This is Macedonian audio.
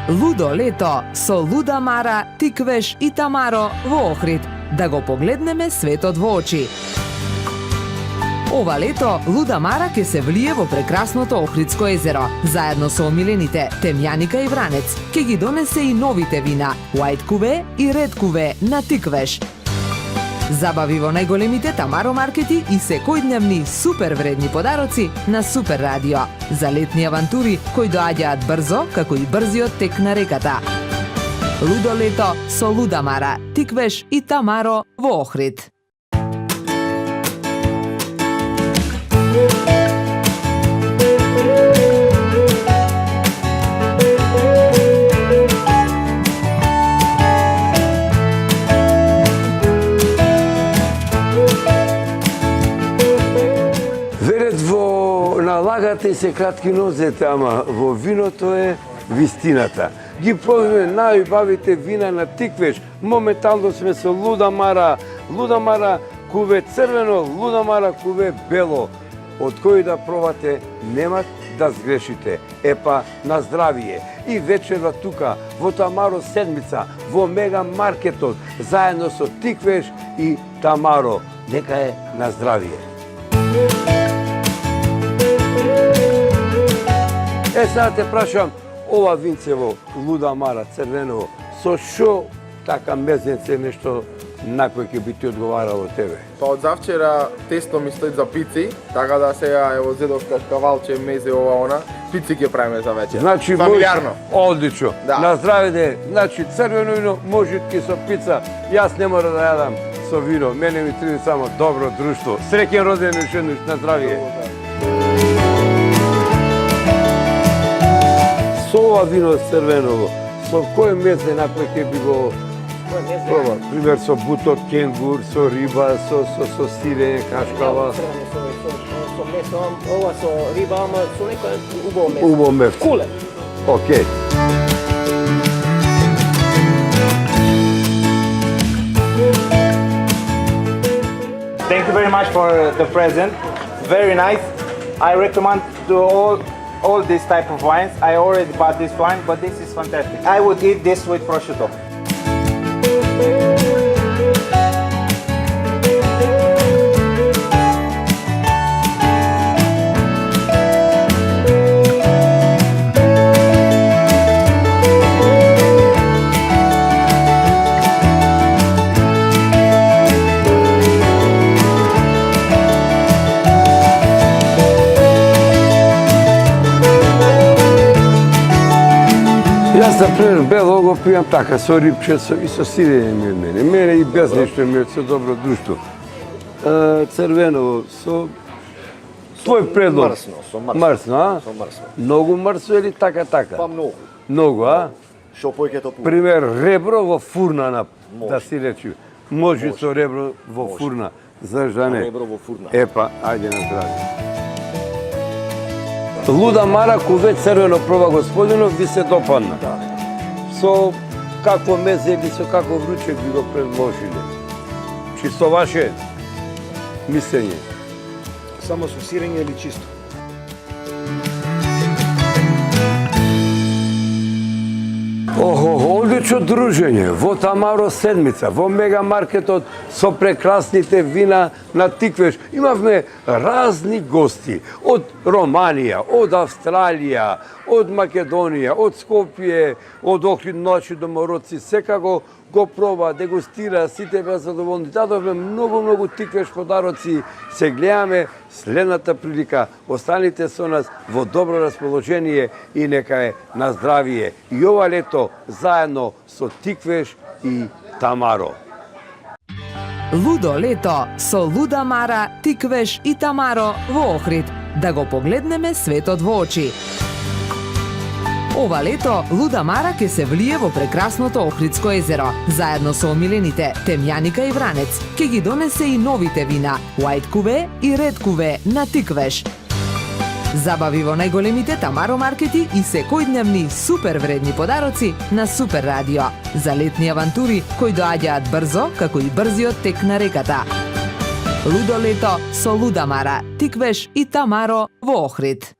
Лудо лето со Луда Мара, Тиквеш и Тамаро во Охрид, да го погледнеме светот во очи. Ова лето Луда Мара ќе се влие во прекрасното Охридско езеро, заедно со омилените Темјаника и Вранец. Ќе ги донесе и новите вина, White Cuvée и Red Cuvée на Тиквеш. Забави во најголемите Тамаро маркети и секојдневни супер вредни подароци на Супер Радио. За летни авантури кои доаѓаат брзо, како и брзиот тек на реката. Лудо лето со Луда Мара, Тиквеш и Тамаро во Охрид. Лагате се кратки нозете, ама во виното е вистината. Ги пробиме најубавите вина на Тиквеш. Моментално сме со Луда Мара. Луда Мара Cuvée црвено, Луда Мара Cuvée бело. Од кој да пробате, нема да сгрешите. Епа, на здравие. И вечерва тука, во Тамаро седмица, во Мега маркетот, заедно со Тиквеш и Тамаро. Нека е на здравие. Сега те прашам, ова винцево Луда Мара црвено, со шо така мезенце нешто накој ќе би ти одговарало тебе? Па од завчера тесто ми стои за пици, така да сега ево зедов кавалче мезе ова она, пици ќе правиме за вечер. Значи фамилиарно. Одлично. Да. На здраве, значи црвено вино, можитки со пица. Јас не мора да јадам со вино, мене ми треба само добро друштво. Среќен роден ден, на здравие. Со ова вино црвено, со кој мезе накој ќе би го проба? Пример со буток, кенгур, со риба, со сирење, кашкава. Со месо, ова со риба, ама со некој убаво месо. Убаво месо. Куле. Океј. Thank you very much for the present. Very nice. I recommend to all this type of wines. I already bought this wine, but this is fantastic. I would eat this with prosciutto. Јас, за пример, бело го пијам така, со рибче и со сирење ми од мене. Мене и без нешто ми од со добро друштво. Црвено, со твој предлог. Мрсно, со мрсно. Мрсно, а? Со мрсно. Многу мрсно или така? Па многу. Многу, а? Шо појкето пу. Пример, ребро во фурна, Може. да си речи. Може со ребро во фурна. Знаеш да не? Ребро во фурна. Епа, ајде на здраве. Луда Мара Cuvée црвено проба господино, ви се допадна. Да. Со какво мезе или со какво вручек би го предложиле? Чи со ваше мислење? Само со сирење или чисто? Одлично дружење, во Тамаро седмица, во Мега маркетот со прекрасните вина на Тиквеш. Имавме разни гости, од Романија, од Австралија, од Македонија, од Скопје, од Охрид, наши домороци, секако го проба, дегустира, сите беа задоволни. Дадовме многу Тиквеш подароци. Се гледаме следната прилика. Останите со нас во добро расположение и нека е на здравие. И ова лето заедно со Тиквеш и Тамаро. Лудо лето со Луда Мара, Тиквеш и Тамаро во Охрид, да го погледнеме светот во очи. Ова лето Луда Мара ќе се влие во прекрасното Охридско езеро, заедно со омилените Темјаника и Вранец. Ќе ги донесе и новите вина, White Cuvée и Red Cuvée на Тиквеш. Забави во најголемите Тамаро маркети и секојдневни супер вредни подароци на Супер Радио. За летни авантури кои доаѓаат брзо, како и брзиот тек на реката. Лудо лето со Луда Мара, Тиквеш и Тамаро во Охрид.